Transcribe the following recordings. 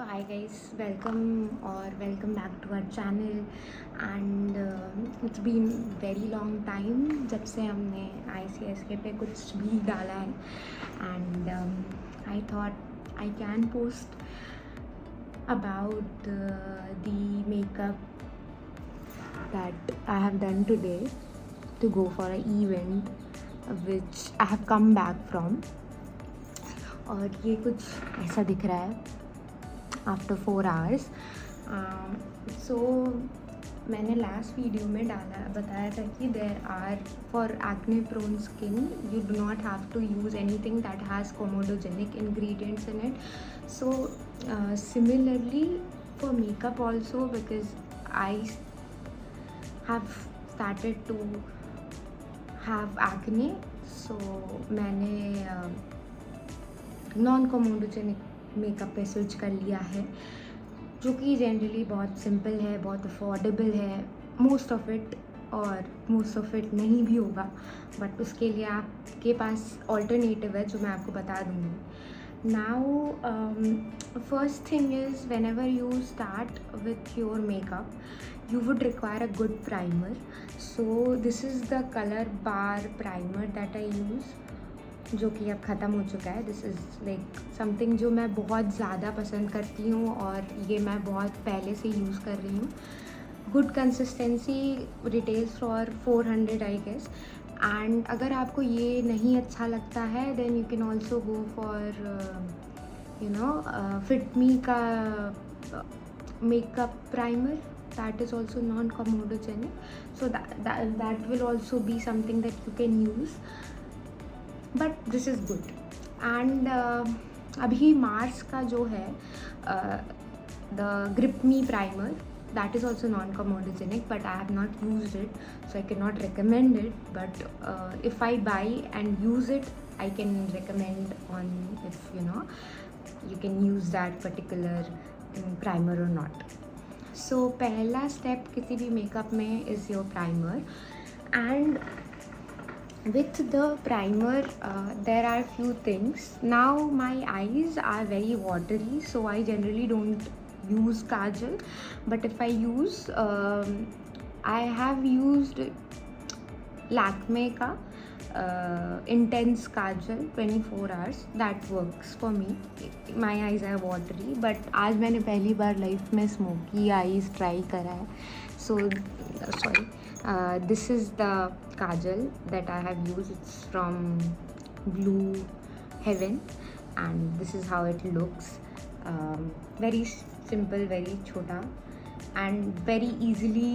So hi guys, welcome back to our channel and it's been very long time जब से हमने ICSK पे कुछ भी डाला है and I thought I can post about the makeup that I have done today to go for an event which I have come back from. और ये कुछ ऐसा दिख रहा है आफ्टर 4 आवर्स. सो मैंने लास्ट वीडियो में बताया था कि there are for acne prone skin you do not have to use anything that has comedogenic ingredients in it. So similarly for makeup also because I have started to have acne. So मैंने non comedogenic makeup पे switch कर लिया है, जो कि generally बहुत simple है, बहुत अफोर्डेबल है मोस्ट ऑफ इट, और मोस्ट ऑफ इट नहीं भी होगा, बट उसके लिए आपके पास ऑल्टरनेटिव है जो मैं आपको बता दूँगी. Now first thing is when ever you start with your makeup you would require a good primer. So this is the color bar primer that I use, जो कि अब ख़त्म हो चुका है. दिस इज़ लाइक समथिंग जो मैं बहुत ज़्यादा पसंद करती हूँ और ये मैं बहुत पहले से यूज़ कर रही हूँ. Good consistency, retails for 400 I guess. And अगर आपको ये नहीं अच्छा लगता है then you can also go for Fit Me का makeup primer. That is also non-comedogenic, so that will also be something that you can use, but this is good. And अभी Mars का जो है the Grip Me primer, that is also non-comedogenic, but I have not used it, so I cannot recommend it. But if I buy and use it, I can recommend on if you can use that particular primer or not. सो पहला step किसी भी makeup में is your primer. And with the primer there are few things. Now my eyes are very watery, so I generally don't use kajal, but if I use I have used Lakme का intense kajal 24 hours. that works for me. my eyes are watery, but आज मैंने पहली बार life में smoky eyes try करा है. so sorry, this is the kajal that I have used. it's from Blue Heaven and this is how it looks. very simple, very छोटा and very easily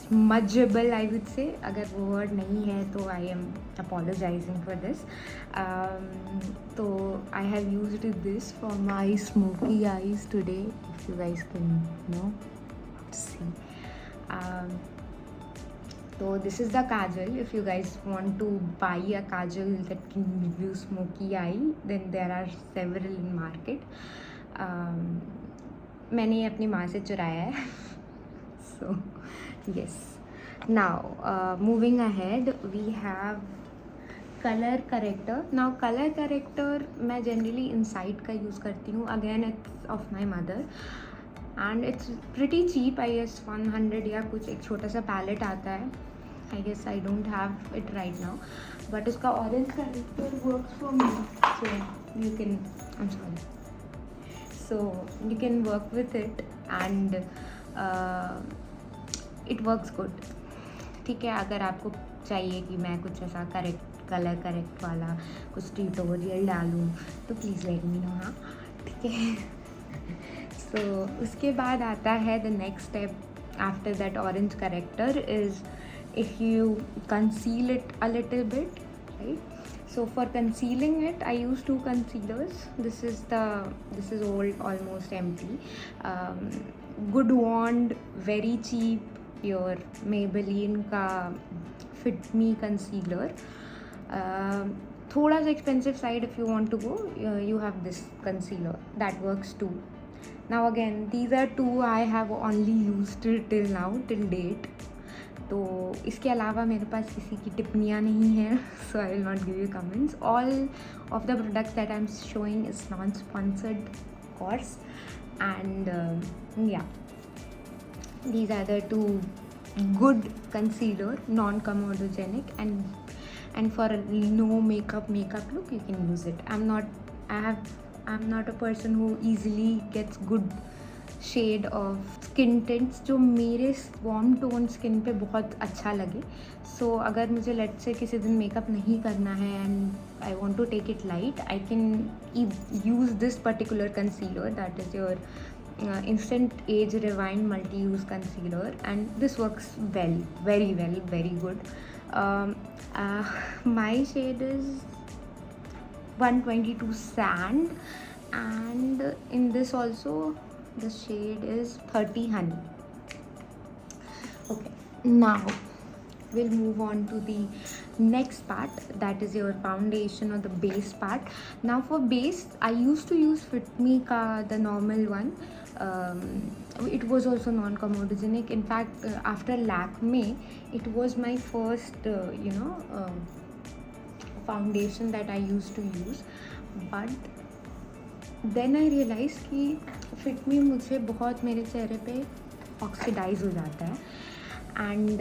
smudgeable, I would say. अगर वो word नहीं है तो I am apologizing for this. तो I have used this for my smoky eyes today, if you guys can see. So this is the kajal. if you guys want to buy a kajal that can give you smoky eye, then there are several in market. मैंने अपनी माँ से चुराया है. so yes. Now moving ahead, we have color corrector. Now color corrector मैं generally inside का use करती हूँ. again it's of my mother and it's pretty cheap. I guess 100 या कुछ एक छोटा सा palette आता है. I guess I don't have it right now, but उसका orange corrector works for me, so you can, I'm sorry, so you can work with it and it works good. ठीक है, अगर आपको चाहिए कि मैं कुछ ऐसा कलर करेक्ट वाला कुछ ट्यूटोरियल डालूँ तो प्लीज़ लेट मी नो. हाँ, ठीक है. सो उसके बाद आता है the next step after that orange character is if you conceal it a little bit, right. So for concealing it, I use 2 concealers. This is old, almost empty. Good Wand, very cheap. Your Maybelline का Fit Me concealer. थोड़ा सा expensive side if you want to go. You have this concealer that works too. Now again, these are 2 I have only used till now, till date. तो इसके अलावा मेरे पास किसी की टिप्पणियाँ नहीं हैं, so I will not give you comments. All of the products that I am showing is non sponsored course. and yeah, these are the two good concealer, non-comedogenic, and for a no makeup look you can use it. I'm not a person who easily gets good shade of skin tints जो मेरे warm tone skin पे बहुत अच्छा लगे. सो अगर मुझे late से किसी दिन मेकअप नहीं करना है and I want to take it light, I can use this particular concealer, that is your instant age rewind multi-use concealer, and this works well, very well, very good. My shade is 122 sand, and in this also the shade is 30 honey. Okay, now we'll move on to the next part, that is your foundation or the base part. Now for base, I used to use Fit Me ka the normal one. It was also non-comedogenic. In fact, after Lakme, it was my first foundation that I used to use. But then I realized कि Fit Me मुझे बहुत मेरे चेहरे पे oxidise हो जाता है, and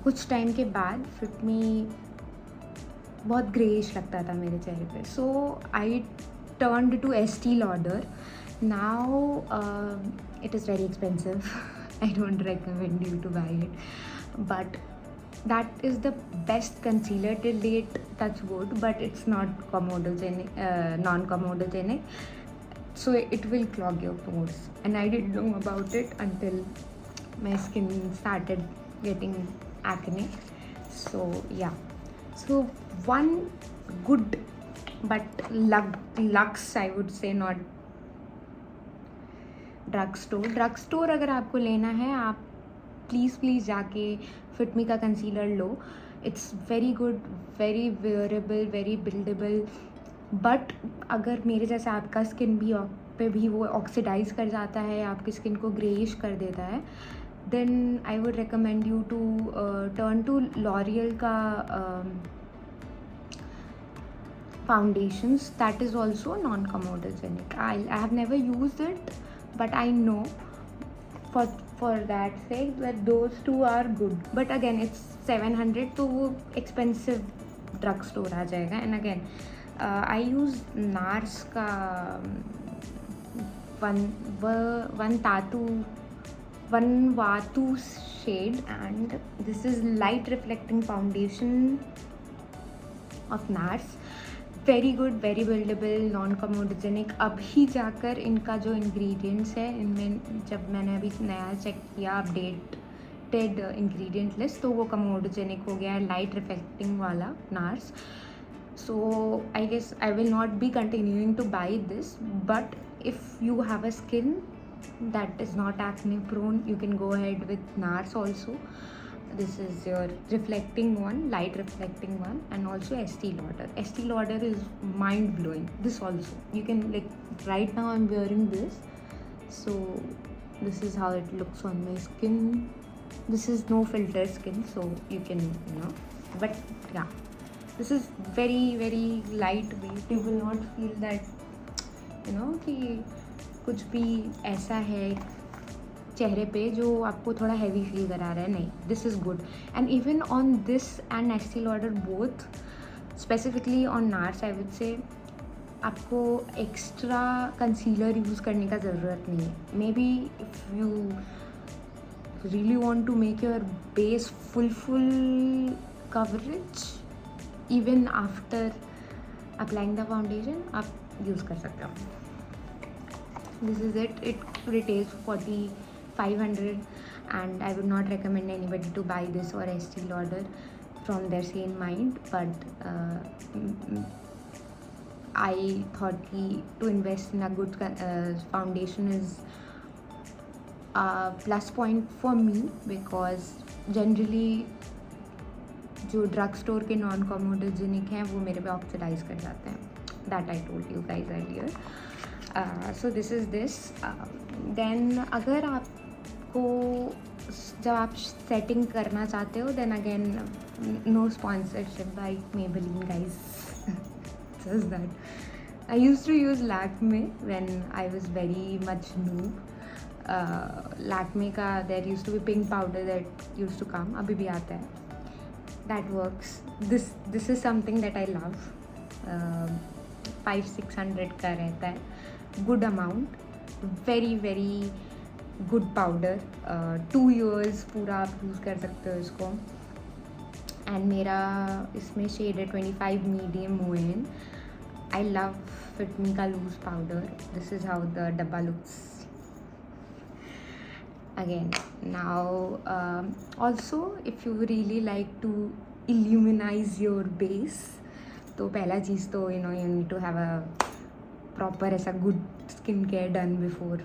कुछ टाइम के बाद Fit Me बहुत ग्रेइश लगता था मेरे चेहरे पे. सो आई turned to Estee Lauder. Now it is very expensive. I don't recommend you to buy it, but that is the best concealer till date, touch wood, but it's not comedogenic, non-comedogenic, so it will clog your pores, and I didn't know about it until my skin started getting acne. So yeah, so one good but Lux, I would say, not drug store अगर आपको लेना है, आप please जाके Fit Me का concealer low. It's very good, very wearable, very buildable. But अगर मेरे जैसा आपका स्किन भी वो ऑक्सीडाइज कर जाता है, आपकी स्किन को ग्रेइश कर देता है, then I would recommend you to turn to L'Oreal का foundations, that is also non-comedogenic. I have never used it, but I know for that sake that those two are good. But again, it's 700, तो वो expensive drug store आ जाएगा. And again, I use NARS का one Vatu shade, and this is light reflecting foundation of NARS. Very good, very buildable, non comedogenic. अभी जाकर इनका जो ingredients है, इनमें जब मैंने अभी नया चेक किया अपडेटेड इंग्रेडिएंट लिस्ट, तो वो कमोडोजेनिक हो गया है, लाइट रिफ्लेक्टिंग वाला Nars. So I guess I will not be continuing to buy this, but if you have a skin that is not acne prone, you can go ahead with NARS also. This is your reflecting one, light reflecting one, and also Estee Lauder. Estee Lauder is mind blowing. This also, you can, like right now I'm wearing this, so this is how it looks on my skin. This is no filter skin, so you can, but yeah, this is very, very lightweight. You will not feel that, कि कुछ भी ऐसा है चेहरे पे जो आपको थोड़ा हैवी फील करा रहा है. नहीं, this is good. And even on this and Estee Lauder both, specifically on Nars, I would say आपको एक्स्ट्रा कंसीलर यूज़ करने का ज़रूरत नहीं है. Maybe if you really want to make your base full coverage even after applying the foundation, आप use कर सकते हो. This is it. It retails 4,500, and I would not recommend anybody to buy this or Estee Lauder from their sane mind. But I thought to invest in a good foundation is a plus point for me, because generally जो drugstore के non comedogenic हैं वो मेरे पे oxidise कर जाते हैं. That I told you guys earlier. So this is this. Then अगर आपको जब आप सेटिंग करना चाहते हो, then again no sponsorship by Maybelline guys, just that. I used to use Lakme when I was very much noob. Lakme का there used to be pink powder that used to come. अभी भी आता है. That works. This is something that I love. 500-600 का रहता है. Good amount. Very very good powder. 2 years पूरा आप यूज़ कर सकते हो इसको. And मेरा इसमें शेड है 25 medium ON. I love Fit Me का loose powder. This is how the dabba looks. Again, now also if you really like to illuminize your base, तो पहला चीज़ तो you need to have a proper ऐसा good skin care done before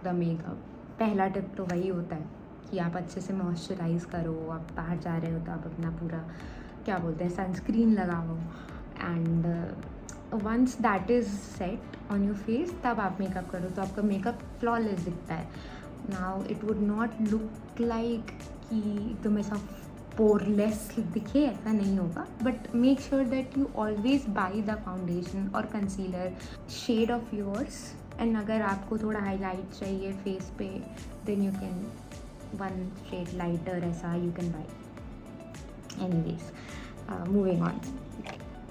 the makeup. पहला tip तो वही होता है कि आप अच्छे से मॉइस्चराइज करो. आप बाहर जा रहे हो तो आप अपना पूरा क्या बोलते हैं सनस्क्रीन लगाओ. And once that is set on your face तब आप मेकअप करो तो आपका मेकअप फ्लॉलेस दिखता है. Now it would not look like कि एकदम ऐसा पोरलेस दिखे, ऐसा नहीं होगा. But make sure that you always buy the foundation और concealer shade of yours. And अगर आपको थोड़ा हाईलाइट चाहिए फेस पे then you can one shade lighter ऐसा you can buy. Anyways moving on.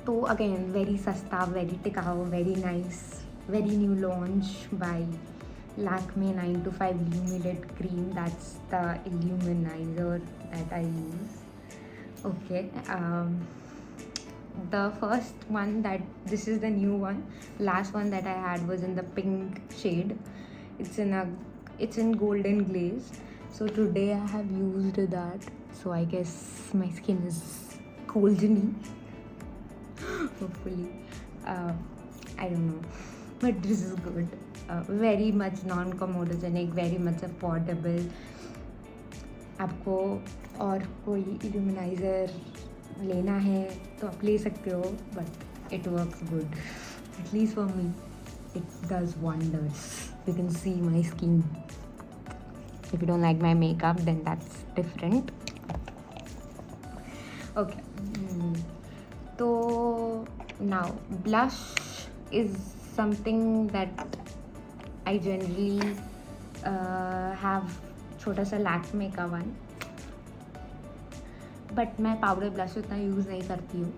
तो अगेन वेरी सस्ता, वेरी टिकाऊ, very nice, very new launch by Lakme 9 to 5 Luminate Cream. That's the illuminizer that I use. Okay, the first one this is the new one. Last one that I had was in the pink shade. It's in golden glaze. So today I have used that. So I guess my skin is goldeny. Hopefully, I don't know, but this is good. Very much non-comedogenic, very much affordable. आपको और कोई इल्यूमिनाइज़र लेना है तो आप ले सकते हो, but it works good. At least for me it does wonders. You can see my skin. If you don't like my makeup then that's different. Okay, तो now blush is something that I generally have छोटा सा Lakme का one. But मैं powder blush उतना use नहीं करती हूँ.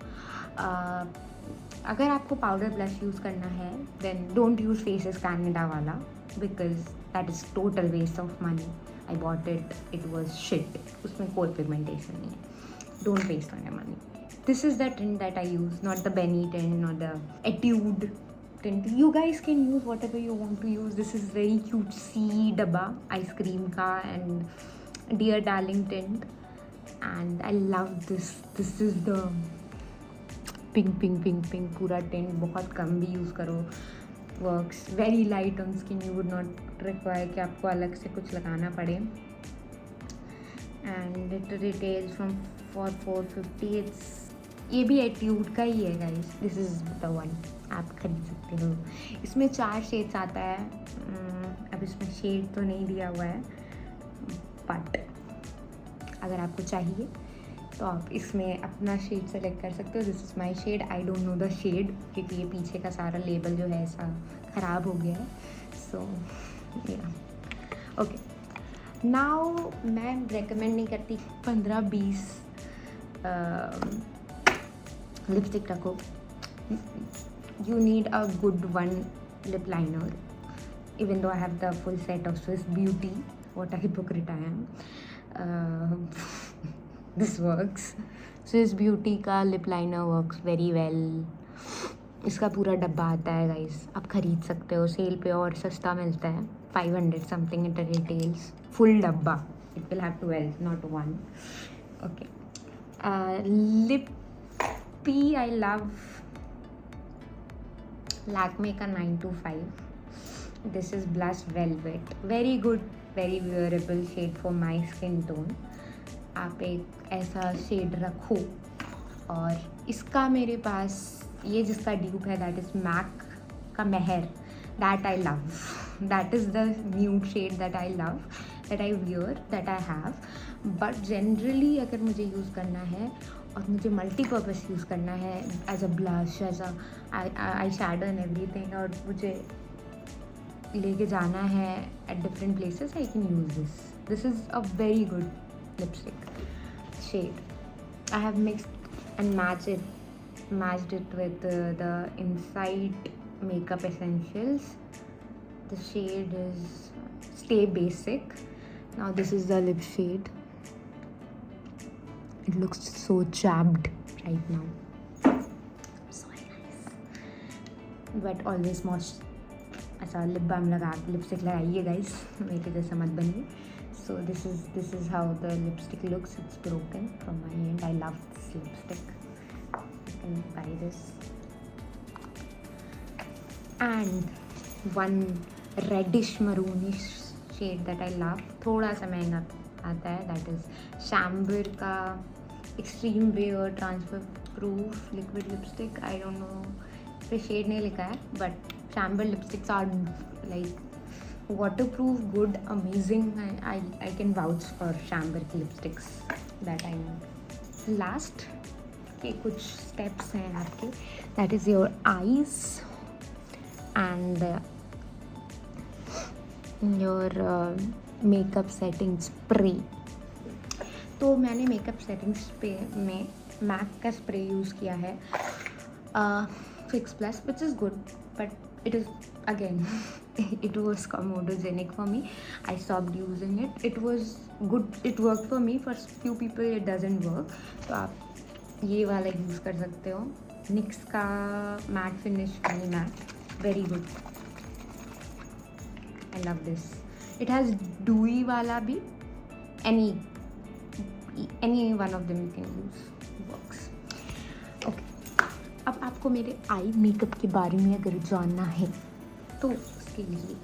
अगर आपको पाउडर ब्लश यूज़ करना है then don't use Faces Canada वाला because that is total waste of money. I bought it was shit. उसमें कोई पिगमेंटेशन नहीं है. Don't waste on your money. This is the tint that I use, not the Benetint, not the Etude. You guys can use whatever you want to use. This is very cutesy dabba ice cream ka and Dear Darling tint, and I love this. This is the pink पूरा tint. बहुत कम भी use करो, works very light on skin. You would not require कि आपको अलग से कुछ लगाना पड़े. And it retails for 450. ये भी एट्यूड का ही है guys. This is the one. आप खरीद सकते हो. इसमें 4 शेड्स आता है. अब इसमें शेड तो नहीं दिया हुआ है, बट अगर आपको चाहिए तो आप इसमें अपना शेड सेलेक्ट कर सकते हो. This is my shade. I don't know the shade क्योंकि ये पीछे का सारा लेबल जो है ऐसा ख़राब हो गया है. सो ओके, नाउ मैं रेकमेंड नहीं करती 15-20 लिपस्टिक रखो. You need a good one lip liner. Even though I have the full set of Swiss Beauty, what a hypocrite I am. This works. Swiss Beauty का lip liner works very well. इसका पूरा डब्बा आता है guys. आप खरीद सकते हो सेल पे और सस्ता मिलता है. 500 something it retails. Full डब्बा. It will have 12, not 1. Okay. Lippy I love Lakme का 9 to 5. This is Blush Velvet. Very good, very wearable shade for my skin tone. आप एक ऐसा शेड रखो. और इसका मेरे पास ये जिसका ड्यूप है दैट इज़ मैक का Mehr. That I love. That is the nude shade that I love, that I wear, that I have. But generally अगर मुझे यूज़ करना है और मुझे मल्टीपर्पज़ यूज़ करना है as a blush, as a eye shadow and everything, और मुझे लेके जाना है at different places, I can use this is a very good lipstick shade. I have mixed and matched it with the Insight Makeup Essentials. The shade is Stay Basic. Now this is the lip shade. It looks so chapped right now. So nice. But always ऐसा lip balm लगा lipstick लगाइए guys, मेरे जैसा मत बनिए. So this is how the lipstick looks. It's broken from my end. I love this lipstick. You can buy this. And one reddish maroonish shade that I love, थोड़ा सा महंगा आता है, that is Shamber का Extreme Wear Transfer Proof Liquid Lipstick. I don't know, पे shade नहीं लिखा है, but Shamber lipsticks are like waterproof, good, amazing. I can vouch for Shamber की lipsticks that I know. Last के कुछ steps हैं आपके, that is your eyes and your makeup setting spray. तो मैंने मेकअप सेटिंग स्प्रे में Mac का spray use किया है, fix plus, which is good, but it is again it was comedogenic for me. I stopped using it. It was good, it worked for me. For few people it doesn't work, तो आप ये वाला use कर सकते हो. NYX का matte finish mini matte, very good. I love this. It has dewy वाला भी. any one of them you can use, works. Okay, अब आपको मेरे आई मेकअप के बारे में अगर जानना है तो उसके लिए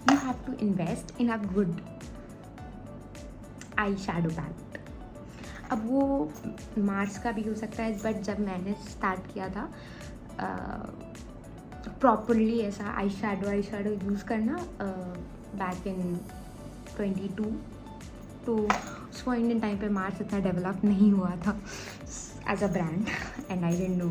you have to invest in a good eye shadow palette. अब वो मार्स का भी हो सकता है, बट जब मैंने स्टार्ट किया था प्रॉपरली ऐसा आई शैडो यूज़ करना बैक इन 22, तो उस पॉइंट इन टाइम पे मार्स इतना डेवलप नहीं हुआ था as a brand, and I didn't know,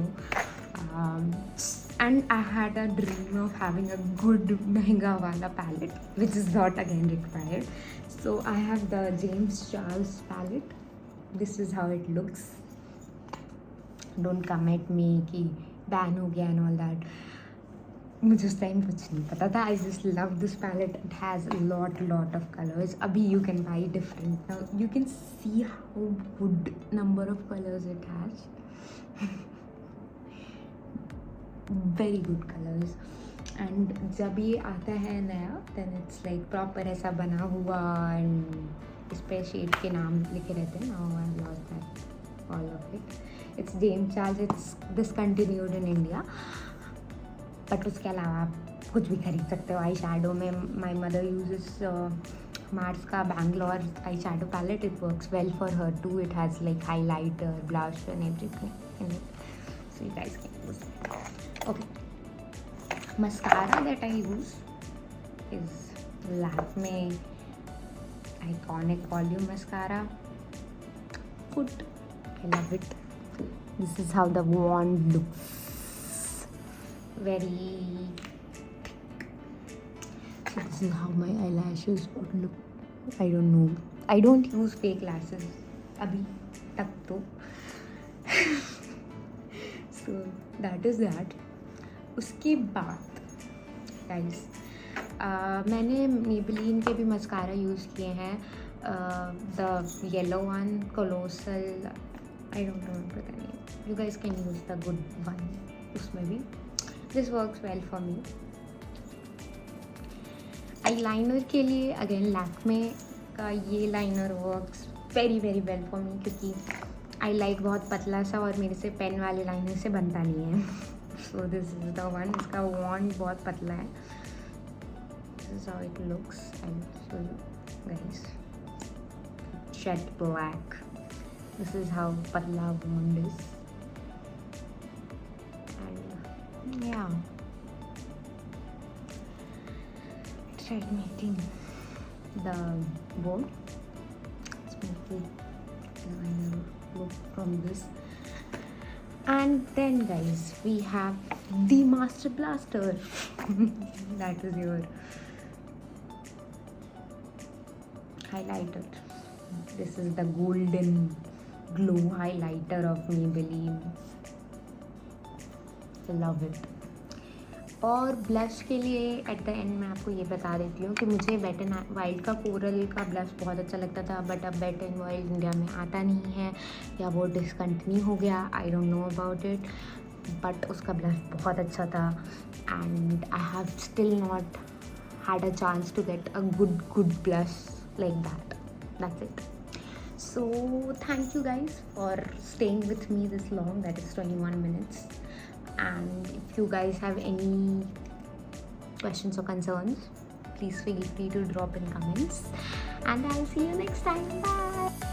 and I had a dream of having a good महंगा वाला palette, which is not again required. So I have the James Charles palette. This is how it looks. Don't come at me कि ban हो गया and all that. मुझे उस time कुछ नहीं पता था. I just love this palette. It has a lot of colors. अभी you can buy different. Now you can see how good number of colors it has. Very good colours. And जब ये आता है नया, देन इट्स लाइक प्रॉपर ऐसा बना हुआ, and इस पर शेड के नाम लिखे रहते हैं. Now I lost that all of it. It's James Charles. It's discontinued in India, but उसके अलावा आप कुछ भी खरीद सकते हो. आई शैडो में माई मदर यूजेस मार्स का Bangalore eye shadow palette. It works well for her too. It has like highlighter, blush and everything in it, so you guys can use it. Okay, mascara that I use is Lakme Iconic Volume Mascara. Good, I love it. This is how the wand looks. Very thick. So this is how my eyelashes would look. I don't know. I don't use fake lashes अभी तक तो. So that is that. उसके बाद guys मैंने Maybelline के भी mascara use किए हैं. The yellow one, colossal, I don't no, पता नहीं. You guys can use the good one. उसमें भी this works well for me. Eye liner के लिए अगेन लैक्मे का ये liner works very well for me, क्योंकि आई लाइक बहुत पतला सा, और मेरे से पेन वाले लाइनर से बनता नहीं है. So this is the one. इसका वॉन्ड बहुत पतला है. This is how it looks. I show you guys. Jet black. This is how पतला वॉन्ड इज. एंड या tried making the board. It's my liner look from this. And then guys, we have the Master Blaster. That is your highlighter. This is the golden glow highlighter of Maybelline. Love it. और blush के लिए at the end मैं आपको ये बता देती हूँ कि मुझे वेट एंड वाइल्ड का कोरल का ब्लश बहुत अच्छा लगता था, बट अब वेट एंड वाइल्ड इंडिया में आता नहीं है या वो डिसकंटिन्यू हो गया, I don't know about it, but उसका ब्लश बहुत अच्छा था and I have still not had a chance to get a good blush like that. That's it. So thank you guys for staying with me this long, that is 21 minutes. And if you guys have any questions or concerns, please feel free to drop in comments, and I'll see you next time. Bye.